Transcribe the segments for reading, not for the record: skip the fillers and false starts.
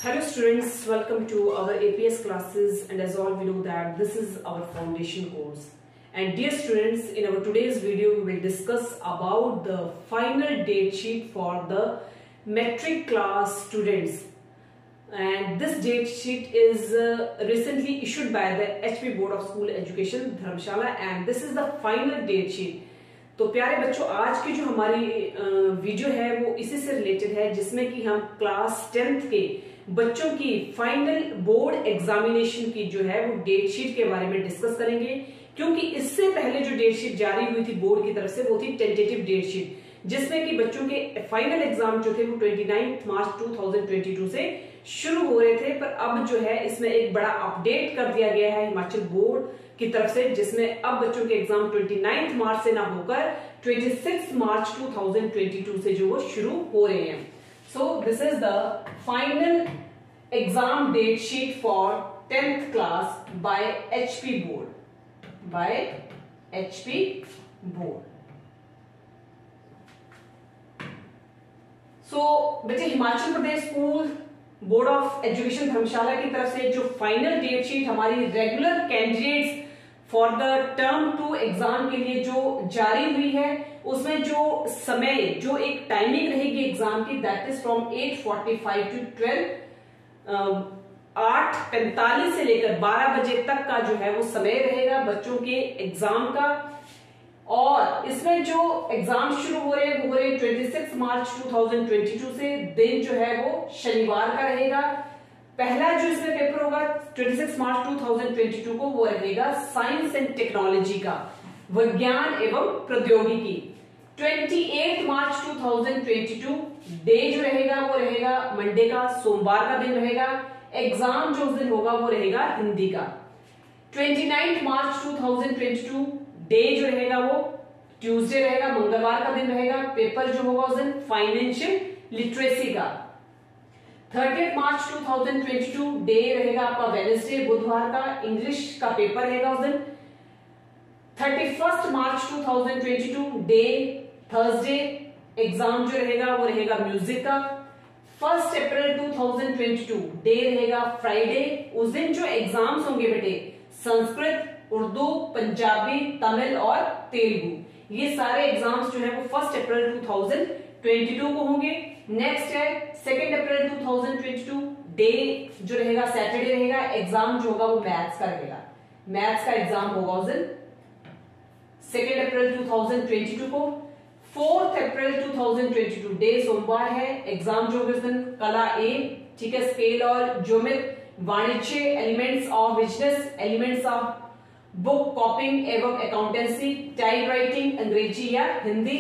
Hello students, welcome to our APS classes, and as all we know that this is our foundation course. And dear students, in our today's video we will discuss about the final date sheet for the metric class students. And this date sheet is recently issued by the HP Board of School Education Dharamshala, and this is the final date sheet. तो प्यारे बच्चों, आज की जो हमारी video है वो इसी से रिलेटेड है, जिसमें कि हम क्लास 10th के बच्चों की फाइनल बोर्ड एग्जामिनेशन की जो है वो डेट शीट के बारे में डिस्कस करेंगे। क्योंकि इससे पहले जो डेट शीट जारी हुई थी बोर्ड की तरफ से वो थी टेंटेटिव डेट शीट, जिसमें कि बच्चों के फाइनल एग्जाम जो थे वो 29 मार्च 2022 से शुरू हो रहे थे। पर अब जो है इसमें एक बड़ा अपडेट कर दिया गया है हिमाचल बोर्ड की तरफ से, जिसमें अब बच्चों के एग्जाम 29 मार्च से ना होकर 26 मार्च 2022 से जो वो शुरू हो रहे हैं। So this is the final exam date sheet for 10th class by HP board. By HP board. So बच्चे, Himachal Pradesh school board of education Dharamshala की तरफ से जो फाइनल डेट शीट हमारी regular candidates for the term 2 exam के लिए जो जारी हुई है, उसमें जो समय, जो एक टाइमिंग रहेगी एग्जाम की, दैट इज फ्रॉम 8:45 टू 12, 8:45 से लेकर 12 बजे तक का जो है वो समय रहेगा बच्चों के एग्जाम का। और इसमें जो एग्जाम शुरू हो रहे हैं वो हो रहे हैं 26 मार्च 2022 से। दिन जो है वो शनिवार का रहेगा। पहला जो इसमें पेपर होगा 26 मार्च 2022 को वो रहेगा साइंस एंड टेक्नोलॉजी का, विज्ञान एवं प्रौद्योगिकी। 28 मार्च 2022 डे जो रहेगा वो रहेगा मंडे का, सोमवार का दिन रहेगा। एग्जाम जो उस दिन होगा वो रहेगा हिंदी का। 29 मार्च 2022 डे जो रहेगा वो ट्यूसडे रहेगा, मंगलवार का दिन रहेगा। पेपर जो होगा उस दिन फाइनेंशियल लिटरेसी का। 30 मार्च 2022 डे रहेगा आपका वेडनेसडे, बुधवार का। इंग्लिश का पेपर रहेगा उस दिन। 31 मार्च 2022 डे थर्सडे, एग्जाम जो रहेगा वो रहेगा म्यूजिक का। 1 अप्रैल 2022 डे रहेगा फ्राइडे। उस दिन जो एग्जाम्स होंगे बेटे, संस्कृत, उर्दू, पंजाबी, तमिल और तेलुगु, ये सारे एग्जाम्स जो है वो 1 अप्रैल 2022 को होंगे। नेक्स्ट है 2 अप्रैल 2022 डे जो रहेगा सैटरडे रहेगा। एग्जाम जो होगा वो मैथ्स का रहेगा, मैथ्स का एग्जाम होगा उस दिन 2 अप्रैल 2022 को। 4 अप्रैल 2022 डे सोमवार है। एग्जाम जो होगा उस दिन कला ए, ठीक है, स्केल और ज्योमेट्री, वाणिज्य, elements of business, elements of book कॉपिंग एवं अकाउंटेंसी, टाइप राइटिंग, अंग्रेजी या हिंदी।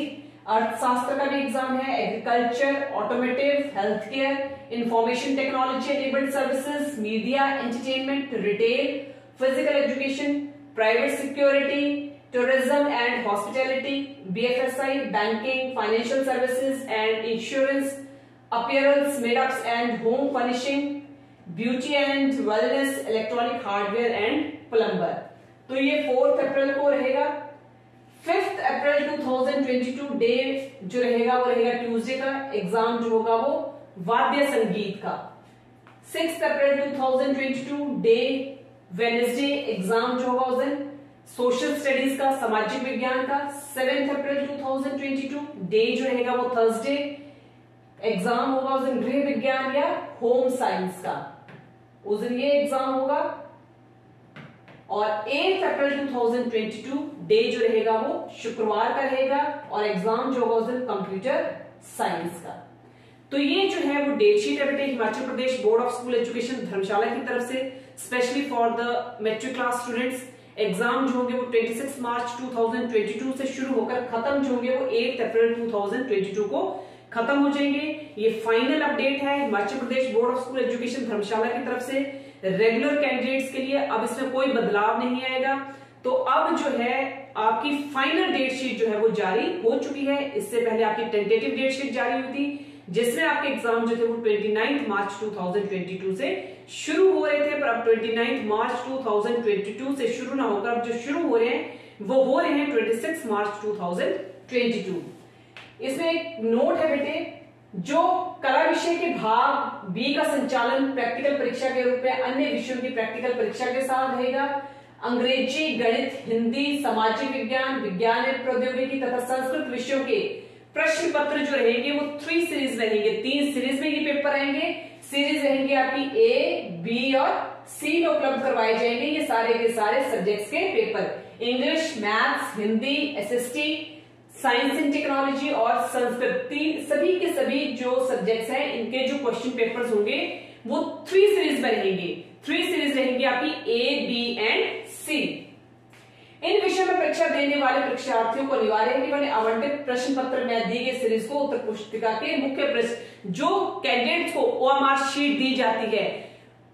अर्थशास्त्र का भी एग्जाम है। Agriculture, automotive, health care, information technology enabled services, media, entertainment, retail, physical education, private security, tourism and hospitality, BFSI, banking, financial services and insurance, appearance, makeups and home furnishing, beauty and wellness, electronic hardware and plumber. तो ये 4 अप्रैल को रहेगा। 5 अप्रैल 2022 day जो रहेगा वो रहेगा Tuesday का। Exam जो होगा वो वाद्य संगीत का। 6 अप्रैल 2022 डे वेडनेसडे, एग्जाम जो होगा उस दिन सोशल स्टडीज का, सामाजिक विज्ञान का। 7 अप्रैल 2022 डे जो रहेगा वो थर्सडे, एग्जाम होगा उस दिन गृह विज्ञान या होम साइंस का, उस दिन ये एग्जाम होगा। और 8 अप्रैल 2022 डे जो रहेगा वो शुक्रवार का रहेगा और एग्जाम जो होगा उस दिन कंप्यूटर साइंस का। तो ये जो है वो डेट शीट है बेटे Himachal Pradesh board of school education Dharamshala की तरफ से, specially for the matric class students. Exam जो होंगे वो 26 मार्च 2022 से शुरू होकर खत्म जो होंगे वो 8 अप्रैल 2022 को खत्म हो जाएंगे। ये फाइनल अपडेट है Himachal Pradesh board of school education Dharamshala की तरफ से रेगुलर कैंडिडेट्स के लिए। अब इसमें कोई बदलाव नहीं आएगा। तो अब जो है आपकी फाइनल डेट शीट जो है वो जारी हो चुकी है। इससे पहले आपकी टेंटेटिव डेट शीट जारी हुई थी, जिसमें आपके एग्जाम जो थे वो 29 मार्च 2022 से शुरू हो रहे थे। पर अब 29 मार्च 2022 से शुरू ना होकर अब जो शुरू हो रहे हैं वो हो रहे हैं 26 मार्च 2022। इसमें एक नोट है बेटे, जो कला विषय के भाग बी का संचालन प्रैक्टिकल परीक्षा के रूप में अन्य विषयों की प्रैक्टिकल परीक्षा के साथ रहेगा। अंग्रेजी, गणित, हिंदी, सामाजिक विज्ञान, विज्ञान एवं प्रौद्योगिकी तथा संस्कृत विषयों के प्रश्न पत्र जो रहेंगे वो 3 सीरीज रहेंगे। 3 सीरीज में ये पेपर आएंगे। सीरीज रहेंगे आपकी ए, बी और सी में उपलब्ध करवाए जाएंगे ये सारे के सारे सब्जेक्ट्स के paper. English, maths, Hindi, SST, science and technology और संस्कृत, सभी के सभी जो सब्जेक्ट्स हैं इनके जो क्वेश्चन पेपर्स होंगे वो 3 सीरीज में रहेंगे। 3 सीरीज रहेंगी आपकी ए, बी एंड सी। इन विषयों में परीक्षा देने वाले परीक्षार्थियों को अनिवार्य है कि उन्हें आवंटित प्रश्न पत्र में दी गई सीरीज को उत्तर पुस्तिका के मुख्य प्रश्न जो कैंडिडेट्स को ओएमआर शीट दी जाती है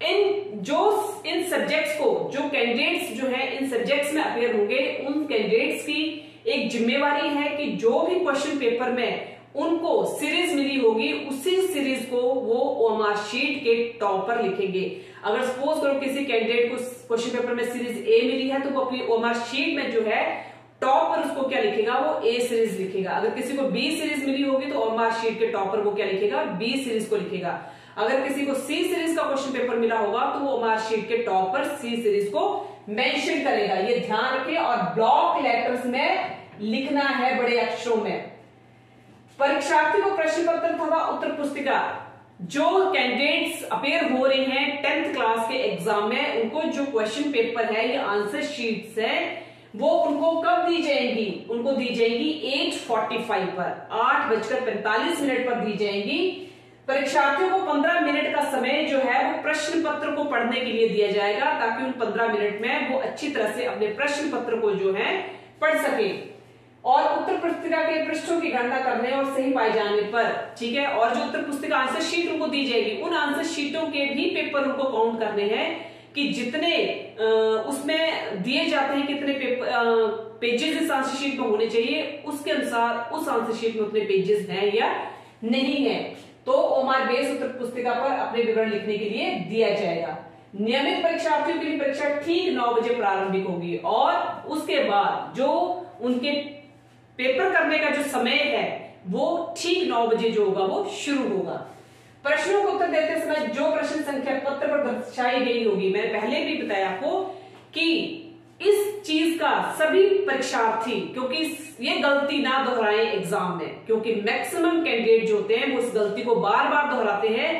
इन सब्जेक्ट्स को जो कैंडिडेट्स जो है इन सब्जेक्ट्स में अपेयर होंगे उन कैंडिडेट्स की एक जिम्मेवारी है कि जो भी क्वेश्चन पेपर में उनको सीरीज मिली होगी उसी सीरीज को वो ओएमआर शीट के टॉप पर लिखेंगे। अगर सपोज करो किसी कैंडिडेट को क्वेश्चन पेपर में सीरीज ए मिली है तो वो अपनी ओएमआर शीट में जो है टॉप पर उसको क्या लिखेगा, वो ए सीरीज लिखेगा। अगर किसी को बी सीरीज मिली होगी तो ओएमआर शीट के टॉप पर वो क्या लिखेगा, बी सीरीज को लिखेगा। अगर किसी को सी सीरीज का क्वेश्चन पेपर मिला होगा तो वो ओएमआर शीट के टॉप पर सी सीरीज को मेंशन करेगा। ये ध्यान रखें और ब्लॉक लेटर्स में लिखना है बड़े अक्षरों में। परीक्षार्थी को प्रश्न पत्र तथा उत्तर पुस्तिका जो कैंडिडेट्स अपेयर हो रहे हैं 10th क्लास के एग्जाम में उनको जो क्वेश्चन पेपर है ये आंसर शीट्स है वो उनको कब दी जाएंगी, उनको दी जाएंगी 8:45 पर 8:45 पर दी जाएंगी। परीक्षार्थियों को 15 मिनट का समय जो है वो प्रश्न पत्र को पढ़ने के लिए दिया जाएगा ताकि उन 15 मिनट में वो अच्छी तरह से अपने प्रश्न पत्र को जो है पढ़ सके। और उत्तर पुस्तिका के पृष्ठों की गणना करने और सही पाए जाने पर, ठीक है, और जो उत्तर पुस्तिका आंसर शीट उनको दी जाएगी उन आंसर शीटों के भी पेपर उनको काउंट करने हैं कि जितने उसमें दिए जाते हैं कितने पेजेस इस आंसर शीट में होने चाहिए उसके अनुसार उस आंसर शीट में उतने पेजेस हैं या नहीं है। तो ओएमआर बेस उत्तर पुस्तिका पर अपने विवरण लिखने के लिए दिया जाएगा। नियमित परीक्षार्थियों के लिए परीक्षा ठीक 9 बजे प्रारंभिक होगी और उसके बाद जो उनके पेपर करने का जो समय है वो ठीक 9 बजे जो होगा वो शुरू होगा। प्रश्नों को उत्तर देते समय जो प्रश्न संख्या पत्र पर दर्शाई गई होगी, मैंने पहले भी बताया आपको कि इस चीज का सभी परीक्षार्थी क्योंकि ये गलती ना दोहराएं एग्जाम में, क्योंकि मैक्सिमम कैंडिडेट जो होते हैं वो इस गलती को बार बार दोहराते हैं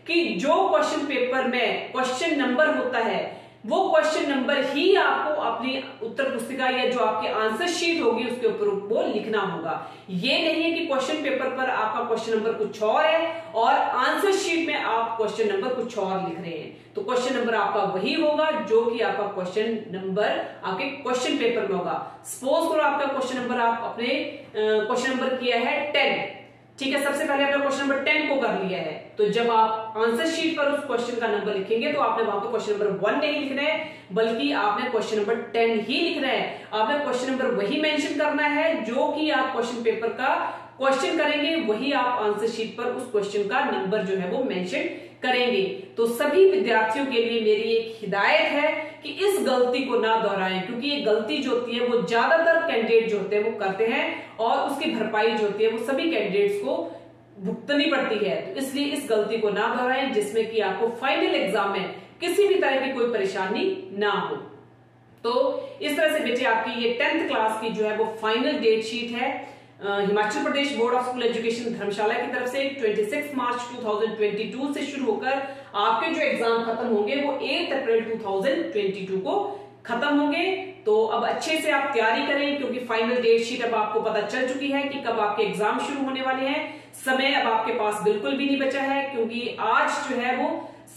कि जो क्वेश्चन पेपर में क्वेश्चन नंबर होता है वो क्वेश्चन नंबर ही आपको अपनी उत्तर पुस्तिका या जो आपकी आंसर शीट होगी उसके ऊपर वो लिखना होगा। ये नहीं है कि क्वेश्चन पेपर पर आपका क्वेश्चन नंबर कुछ और है और आंसर शीट में आप क्वेश्चन नंबर कुछ और लिख रहे हैं। तो क्वेश्चन नंबर आपका वही होगा जो कि आपका क्वेश्चन नंबर आपके क्वेश्चन पेपर में होगा। सपोज करो आपका क्वेश्चन नंबर आप अपने क्वेश्चन नंबर किया है 10, ठीक है, सबसे पहले आपने क्वेश्चन नंबर 10 को कर लिया है तो जब आप आंसर शीट पर उस क्वेश्चन का नंबर लिखेंगे तो आपने वहां पर क्वेश्चन नंबर 1 नहीं लिखना है बल्कि आपने क्वेश्चन नंबर 10 ही लिखना है। आपने क्वेश्चन नंबर वही मेंशन करना है जो कि आप क्वेश्चन पेपर का क्वेश्चन करेंगे, वही आप आंसर शीट पर उस क्वेश्चन का नंबर जो है वो मेंशन करेंगे। तो सभी विद्यार्थियों के लिए मेरी एक हिदायत है कि इस गलती को ना दोहराएं क्योंकि ये गलती जो होती है वो ज्यादातर कैंडिडेट जो होते हैं वो करते हैं और उसकी भरपाई जो होती है वो सभी कैंडिडेट्स को भुगतनी पड़ती है। तो इसलिए इस गलती को ना दोहराएं जिसमें कि आपको फाइनल एग्जाम में किसी भी तरह की कोई परेशानी ना हो। तो इस तरह से बेटे आपकी ये 10th क्लास की जो है वो फाइनल डेट शीट है Himachal Pradesh board of school education Dharamshala की तरफ से 26 मार्च 2022 से शुरू होकर आपके जो एग्जाम खत्म होंगे वो 8 अप्रैल 2022 को खत्म होंगे। तो अब अच्छे से आप तैयारी करें क्योंकि फाइनल डेट शीट अब आपको पता चल चुकी है कि कब आपके एग्जाम शुरू होने वाले हैं। समय अब आपके पास बिल्कुल भी नहीं बचा है क्योंकि आज जो है वो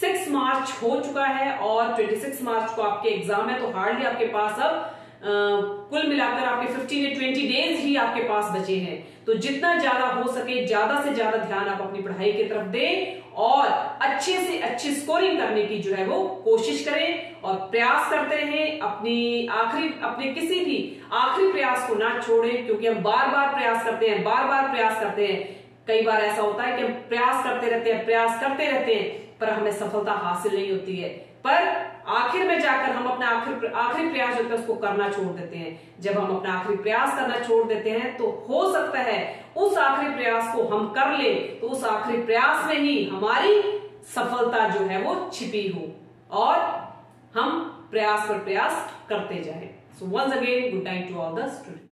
6 मार्च हो चुका है और 26 मार्च को आपके एग्जाम है तो हार्डली आपके पास अब कुल मिलाकर आपके 15 या 20 डेज ही आपके पास बचे हैं। तो जितना ज्यादा हो सके ज्यादा से ज्यादा ध्यान आप अपनी पढ़ाई की तरफ दें और अच्छे से अच्छी स्कोरिंग करने की जो है वो कोशिश करें और प्रयास करते रहें। अपने किसी भी आखिरी प्रयास को ना छोड़ें क्योंकि हम बार बार प्रयास करते हैं। कई बार ऐसा होता है कि हम प्रयास करते रहते हैं पर हमें सफलता हासिल नहीं होती है, पर आखिर में जाकर हम अपना आखिरी प्रयास जो होता है उसको करना छोड़ देते हैं। जब हम अपना आखिरी प्रयास करना छोड़ देते हैं तो हो सकता है उस आखिरी प्रयास को हम कर ले तो उस आखिरी प्रयास में ही हमारी सफलता जो है वो छिपी हो और हम प्रयास पर प्रयास करते जाएं। So once again good night to all the students.